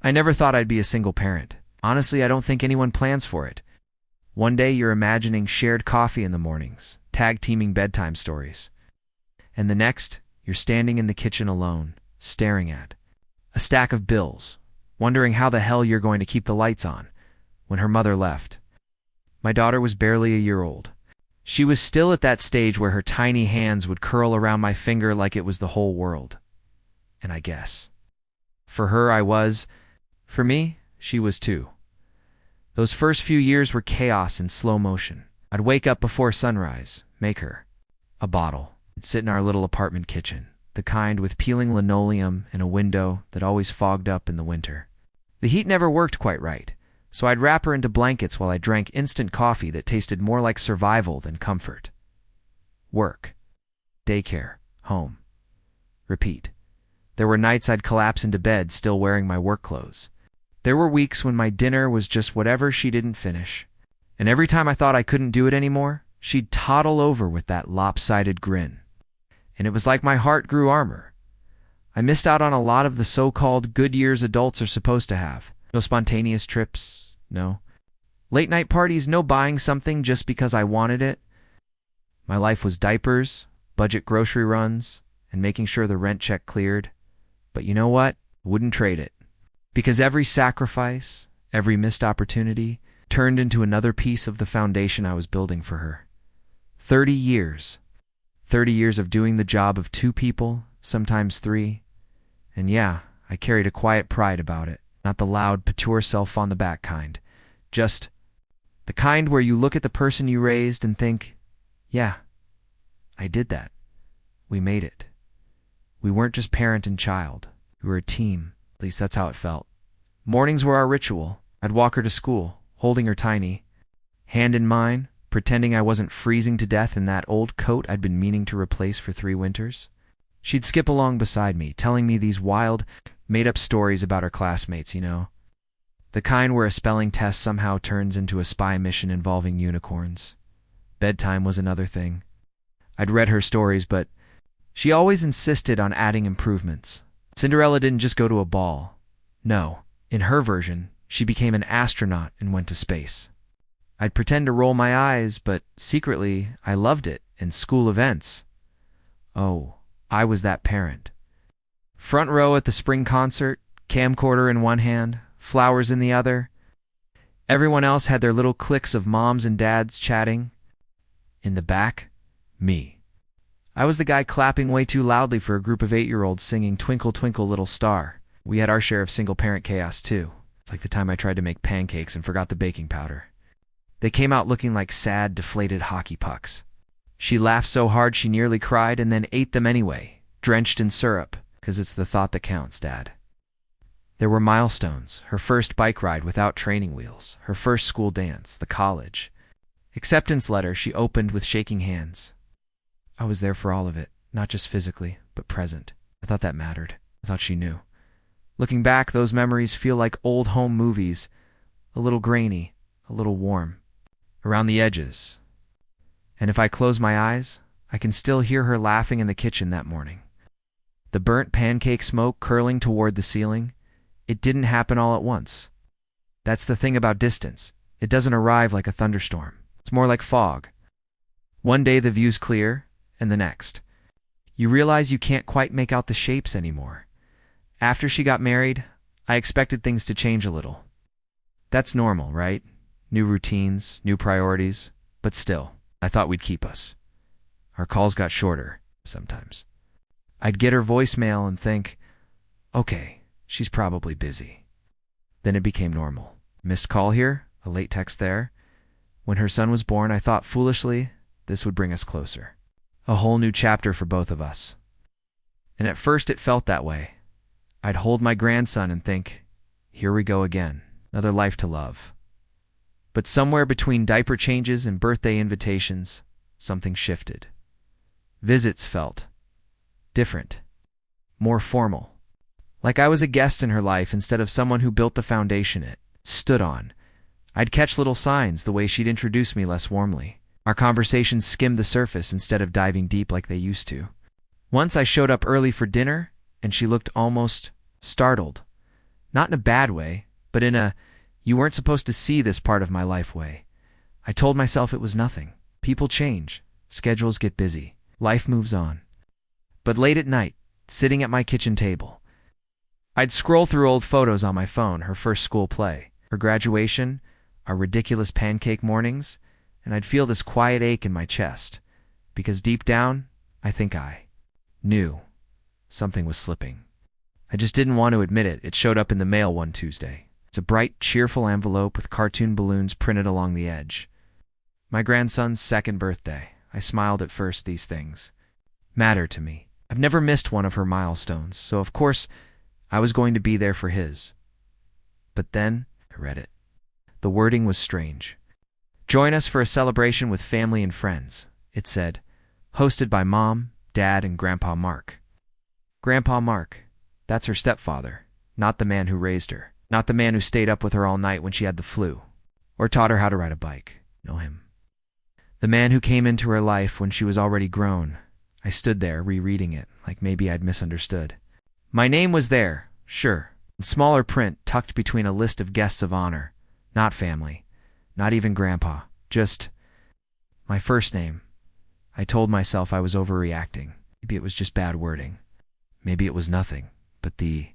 I never thought I'd be a single parent. Honestly, I don't think anyone plans for it. One day you're imagining shared coffee in the mornings, tag-teaming bedtime stories. And the next, you're standing in the kitchen alone, staring at a stack of bills, wondering how the hell you're going to keep the lights on when her mother left. My daughter was barely a year old. She was still at that stage where her tiny hands would curl around my finger like it was the whole world. And I guess for her I was, for me, she was too. Those first few years were chaos in slow motion. I'd wake up before sunrise, make her a bottle, and sit in our little apartment kitchen, the kind with peeling linoleum and a window that always fogged up in the winter. The heat never worked quite right, so I'd wrap her into blankets while I drank instant coffee that tasted more like survival than comfort. Work, daycare, home, repeat. There were nights I'd collapse into bed still wearing my work clothes. There were weeks when my dinner was just whatever she didn't finish. And every time I thought I couldn't do it anymore, she'd toddle over with that lopsided grin. And it was like my heart grew armor. I missed out on a lot of the so-called good years adults are supposed to have. No spontaneous trips, no late-night parties, no buying something just because I wanted it. My life was diapers, budget grocery runs, and making sure the rent check cleared. But you know what? I wouldn't trade it. Because every sacrifice, every missed opportunity, turned into another piece of the foundation I was building for her. 30 years. 30 years of doing the job of 2 people, sometimes 3. And yeah, I carried a quiet pride about it. Not the loud, put self on the back kind. Just the kind where you look at the person you raised and think, yeah, I did that. We made it. We weren't just parent and child. We were a team. At least that's how it felt. Mornings were our ritual. I'd walk her to school, holding her tiny, hand in mine, pretending I wasn't freezing to death in that old coat I'd been meaning to replace for 3 winters. She'd skip along beside me, telling me these wild, made-up stories about her classmates, you know. The kind where a spelling test somehow turns into a spy mission involving unicorns. Bedtime was another thing. I'd read her stories, but she always insisted on adding improvements. Cinderella didn't just go to a ball. No, in her version, she became an astronaut and went to space. I'd pretend to roll my eyes, but secretly, I loved it in school events. Oh, I was that parent. Front row at the spring concert, camcorder in one hand, flowers in the other. Everyone else had their little cliques of moms and dads chatting. In the back, me. I was the guy clapping way too loudly for a group of 8-year-olds singing Twinkle Twinkle Little Star. We had our share of single-parent chaos too. It's like the time I tried to make pancakes and forgot the baking powder. They came out looking like sad, deflated hockey pucks. She laughed so hard she nearly cried and then ate them anyway, drenched in syrup, 'cause it's the thought that counts, Dad. There were milestones, her first bike ride without training wheels, her first school dance, the college. Acceptance letter she opened with shaking hands. I was there for all of it, not just physically, but present. I thought that mattered. I thought she knew. Looking back, those memories feel like old home movies, a little grainy, a little warm, around the edges. And if I close my eyes, I can still hear her laughing in the kitchen that morning. The burnt pancake smoke curling toward the ceiling, it didn't happen all at once. That's the thing about distance. It doesn't arrive like a thunderstorm. It's more like fog. One day the view's clear, and the next. You realize you can't quite make out the shapes anymore. After she got married, I expected things to change a little. That's normal, right? New routines, new priorities, but still, I thought we'd keep us. Our calls got shorter, sometimes. I'd get her voicemail and think, okay, she's probably busy. Then it became normal. Missed call here, a late text there. When her son was born, I thought foolishly this would bring us closer. A whole new chapter for both of us. And at first it felt that way. I'd hold my grandson and think, here we go again, another life to love. But somewhere between diaper changes and birthday invitations, something shifted. Visits felt different, more formal. Like I was a guest in her life instead of someone who built the foundation it stood on. I'd catch little signs the way she'd introduce me less warmly. Our conversations skimmed the surface instead of diving deep like they used to. Once I showed up early for dinner, and she looked almost startled. Not in a bad way, but in a, you weren't supposed to see this part of my life way. I told myself it was nothing. People change. Schedules get busy. Life moves on. But late at night, sitting at my kitchen table, I'd scroll through old photos on my phone, her first school play, her graduation, our ridiculous pancake mornings, and I'd feel this quiet ache in my chest, because deep down, I think I knew something was slipping. I just didn't want to admit it. It showed up in the mail one Tuesday. It's a bright, cheerful envelope with cartoon balloons printed along the edge. My grandson's 2nd birthday. I smiled at first. These things matter to me. I've never missed one of her milestones, so of course I was going to be there for his. But then I read it. The wording was strange. Join us for a celebration with family and friends, it said, hosted by Mom, Dad, and Grandpa Mark. Grandpa Mark, that's her stepfather, not the man who raised her, not the man who stayed up with her all night when she had the flu, or taught her how to ride a bike. Know him. The man who came into her life when she was already grown. I stood there, rereading it, like maybe I'd misunderstood. My name was there, sure, in smaller print tucked between a list of guests of honor. Not family, not even Grandpa, just my first name. I told myself I was overreacting. Maybe it was just bad wording. Maybe it was nothing. But the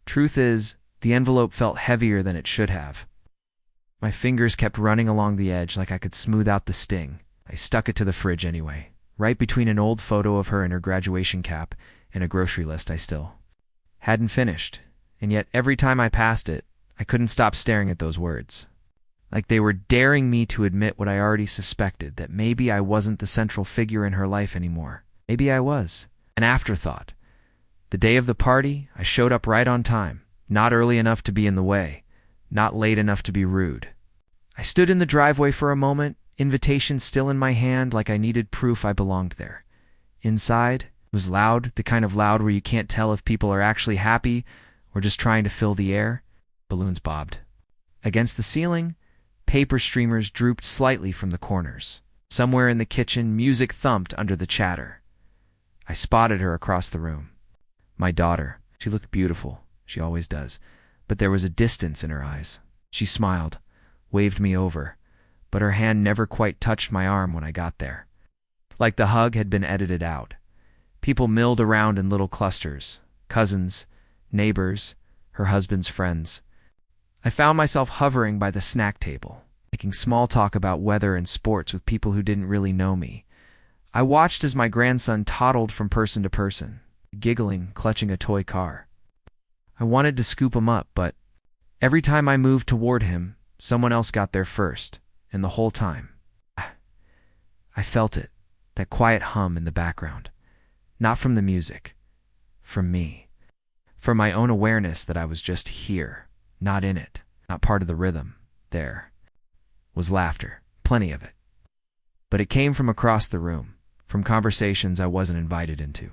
truth is, the envelope felt heavier than it should have. My fingers kept running along the edge like I could smooth out the sting. I stuck it to the fridge anyway, right between an old photo of her in her graduation cap and a grocery list I still hadn't finished. And yet every time I passed it, I couldn't stop staring at those words. Like they were daring me to admit what I already suspected, that maybe I wasn't the central figure in her life anymore. Maybe I was. An afterthought. The day of the party, I showed up right on time, not early enough to be in the way, not late enough to be rude. I stood in the driveway for a moment, invitation still in my hand, like I needed proof I belonged there. Inside, it was loud, the kind of loud where you can't tell if people are actually happy or just trying to fill the air. Balloons bobbed. Against the ceiling, paper streamers drooped slightly from the corners. Somewhere in the kitchen, music thumped under the chatter. I spotted her across the room. My daughter. She looked beautiful. She always does. But there was a distance in her eyes. She smiled, waved me over, but her hand never quite touched my arm when I got there. Like the hug had been edited out. People milled around in little clusters. Cousins, neighbors, her husband's friends. I found myself hovering by the snack table, making small talk about weather and sports with people who didn't really know me. I watched as my grandson toddled from person to person, giggling, clutching a toy car. I wanted to scoop him up, but every time I moved toward him, someone else got there first, and the whole time, I felt it, that quiet hum in the background. Not from the music, from me. From my own awareness that I was just here, not in it, not part of the rhythm. There was laughter, plenty of it. But it came from across the room, from conversations I wasn't invited into.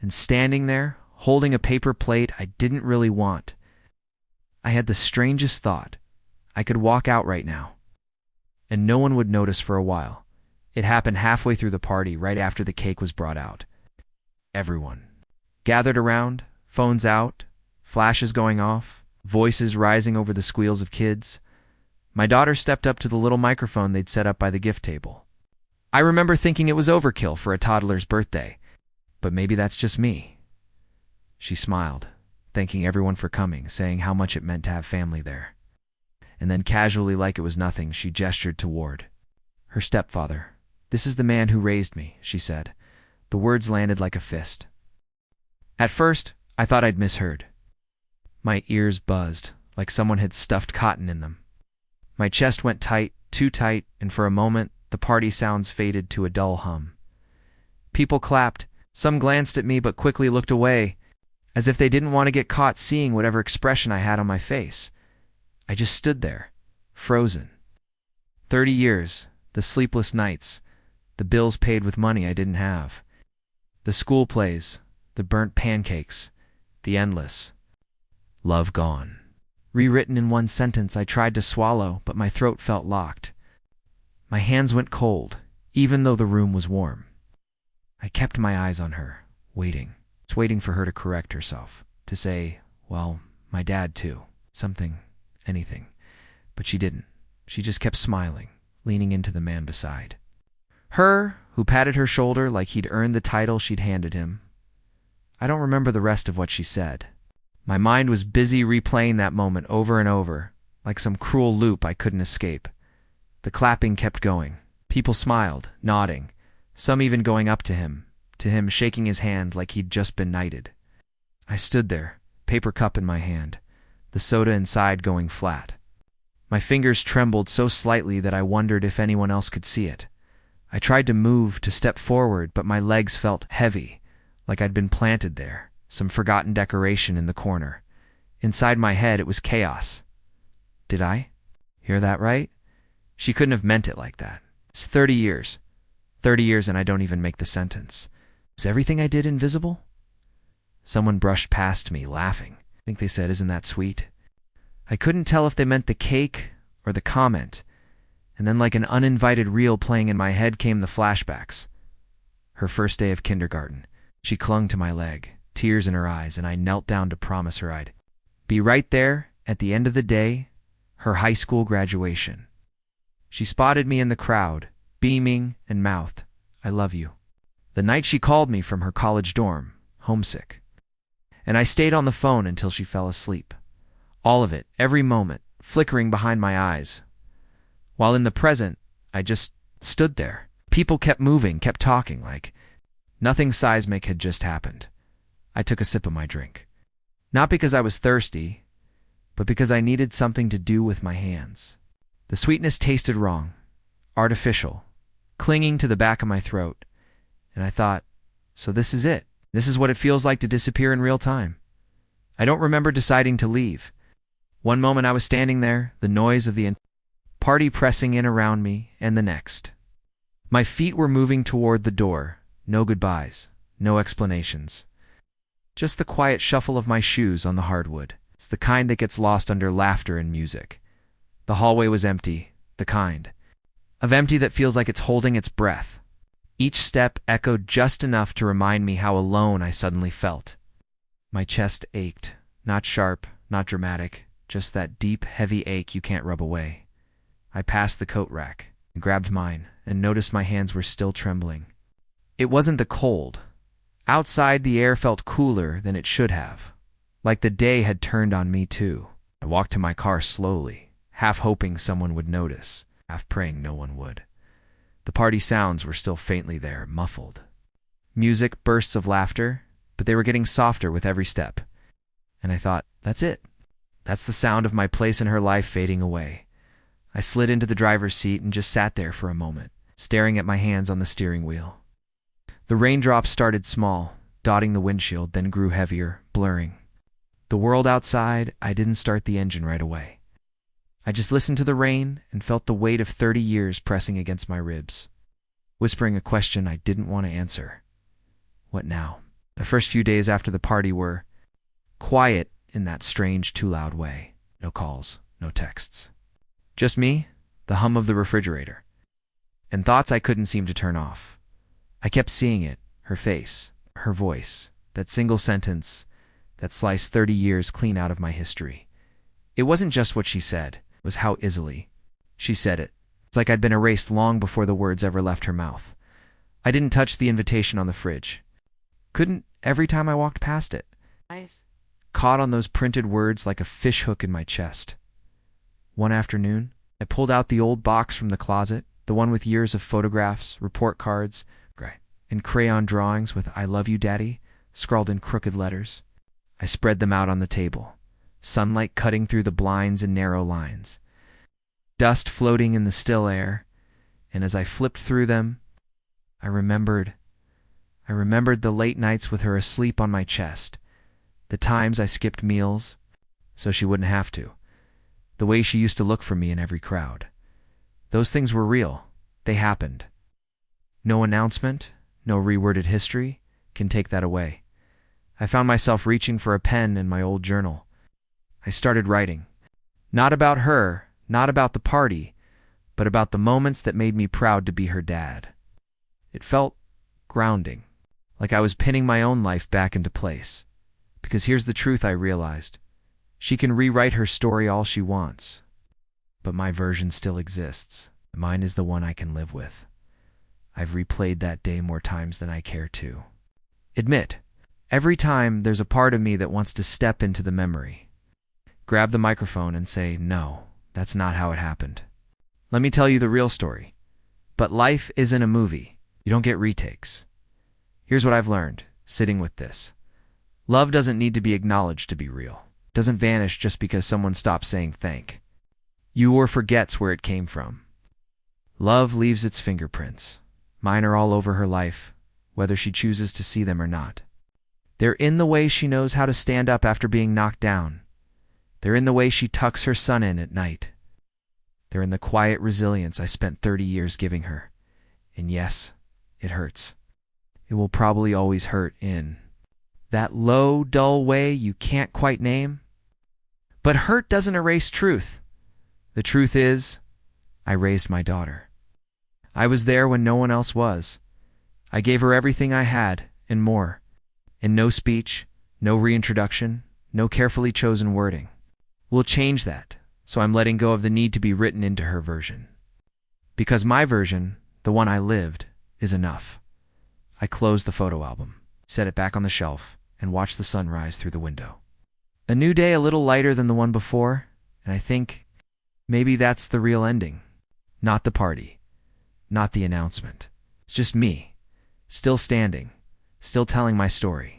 And standing there, holding a paper plate I didn't really want, I had the strangest thought. I could walk out right now, and no one would notice for a while. It happened halfway through the party, right after the cake was brought out. Everyone gathered around, phones out, flashes going off, voices rising over the squeals of kids. My daughter stepped up to the little microphone they'd set up by the gift table. I remember thinking it was overkill for a toddler's birthday, but maybe that's just me. She smiled, thanking everyone for coming, saying how much it meant to have family there. And then casually, like it was nothing, she gestured toward her stepfather. "This is the man who raised me," she said. The words landed like a fist. At first, I thought I'd misheard. My ears buzzed, like someone had stuffed cotton in them. My chest went tight, too tight, and for a moment, the party sounds faded to a dull hum. People clapped. Some glanced at me but quickly looked away, as if they didn't want to get caught seeing whatever expression I had on my face. I just stood there, frozen. 30 years, the sleepless nights, the bills paid with money I didn't have, the school plays, the burnt pancakes, the endless love gone. Rewritten in one sentence I tried to swallow, but my throat felt locked. My hands went cold, even though the room was warm. I kept my eyes on her, waiting. Just waiting for her to correct herself, to say, "Well, My dad, too. Something, anything. But she didn't. She just kept smiling, leaning into the man beside her, who patted her shoulder like he'd earned the title she'd handed him. I don't remember the rest of what she said. My mind was busy replaying that moment over and over, like some cruel loop I couldn't escape. The clapping kept going. People smiled, nodding, some even going up to him, shaking his hand like he'd just been knighted. I stood there, paper cup in my hand, the soda inside going flat. My fingers trembled so slightly that I wondered if anyone else could see it. I tried to move, to step forward, but my legs felt heavy, like I'd been planted there, some forgotten decoration in the corner. Inside my head, it was chaos. Did I hear that right? She couldn't have meant it like that. It's 30 years. 30 years and I don't even make the sentence. Was everything I did invisible? Someone brushed past me, laughing. I think they said, "Isn't that sweet?" I couldn't tell if they meant the cake or the comment. And then like an uninvited reel playing in my head came the flashbacks. Her first day of kindergarten. She clung to my leg, tears in her eyes, and I knelt down to promise her I'd be right there at the end of the day, her high school graduation. She spotted me in the crowd, beaming and mouthed, "I love you." The night she called me from her college dorm, homesick. And I stayed on the phone until she fell asleep. All of it, every moment, flickering behind my eyes. While in the present, I just stood there. People kept moving, kept talking, like nothing seismic had just happened. I took a sip of my drink. Not because I was thirsty, but because I needed something to do with my hands. The sweetness tasted wrong, artificial, clinging to the back of my throat. And I thought, so this is it. This is what it feels like to disappear in real time. I don't remember deciding to leave. One moment I was standing there, the noise of the party pressing in around me, and the next. My feet were moving toward the door. No goodbyes, no explanations. Just the quiet shuffle of my shoes on the hardwood. It's the kind that gets lost under laughter and music. The hallway was empty, the kind of empty that feels like it's holding its breath. Each step echoed just enough to remind me how alone I suddenly felt. My chest ached, not sharp, not dramatic, just that deep, heavy ache you can't rub away. I passed the coat rack, grabbed mine, and noticed my hands were still trembling. It wasn't the cold. Outside, the air felt cooler than it should have, like the day had turned on me too. I walked to my car slowly, half hoping someone would notice, half praying no one would. The party sounds were still faintly there, muffled. Music, bursts of laughter, but they were getting softer with every step. And I thought, that's it. That's the sound of my place in her life fading away. I slid into the driver's seat and just sat there for a moment, staring at my hands on the steering wheel. The raindrops started small, dotting the windshield, then grew heavier, blurring. The world outside, I didn't start the engine right away. I just listened to the rain and felt the weight of 30 years pressing against my ribs, whispering a question I didn't want to answer. What now? The first few days after the party were quiet in that strange, too loud way. No calls, no texts. Just me, the hum of the refrigerator, and thoughts I couldn't seem to turn off. I kept seeing it, her face, her voice, that single sentence that sliced 30 years clean out of my history. It wasn't just what she said, it was how easily she said it. It's like I'd been erased long before the words ever left her mouth. I didn't touch the invitation on the fridge. Couldn't every time I walked past it. Nice. Caught on those printed words like a fishhook in my chest. One afternoon, I pulled out the old box from the closet, the one with years of photographs, report cards, and crayon drawings with "I love you, Daddy," scrawled in crooked letters. I spread them out on the table, sunlight cutting through the blinds in narrow lines, dust floating in the still air, and as I flipped through them, I remembered the late nights with her asleep on my chest, the times I skipped meals so she wouldn't have to, the way she used to look for me in every crowd. Those things were real. They happened. No announcement, no reworded history can take that away. I found myself reaching for a pen in my old journal. I started writing. Not about her, not about the party, but about the moments that made me proud to be her dad. It felt grounding, like I was pinning my own life back into place. Because here's the truth I realized. She can rewrite her story all she wants, but my version still exists. Mine is the one I can live with. I've replayed that day more times than I care to admit. Every time there's a part of me that wants to step into the memory, grab the microphone and say, no, that's not how it happened. Let me tell you the real story. But life isn't a movie. You don't get retakes. Here's what I've learned, sitting with this. Love doesn't need to be acknowledged to be real. It doesn't vanish just because someone stops saying thank you or forgets where it came from. Love leaves its fingerprints. Mine are all over her life, whether she chooses to see them or not. They're in the way she knows how to stand up after being knocked down. They're in the way she tucks her son in at night. They're in the quiet resilience I spent 30 years giving her. And yes, it hurts. It will probably always hurt in that low, dull way you can't quite name. But hurt doesn't erase truth. The truth is, I raised my daughter. I was there when no one else was. I gave her everything I had, and more. And no speech, no reintroduction, no carefully chosen wording. We'll change that, so I'm letting go of the need to be written into her version. Because my version, the one I lived, is enough. I closed the photo album, set it back on the shelf, and watched the sun rise through the window. A new day a little lighter than the one before, and I think maybe that's the real ending. Not the party, not the announcement. It's just me, still standing, still telling my story.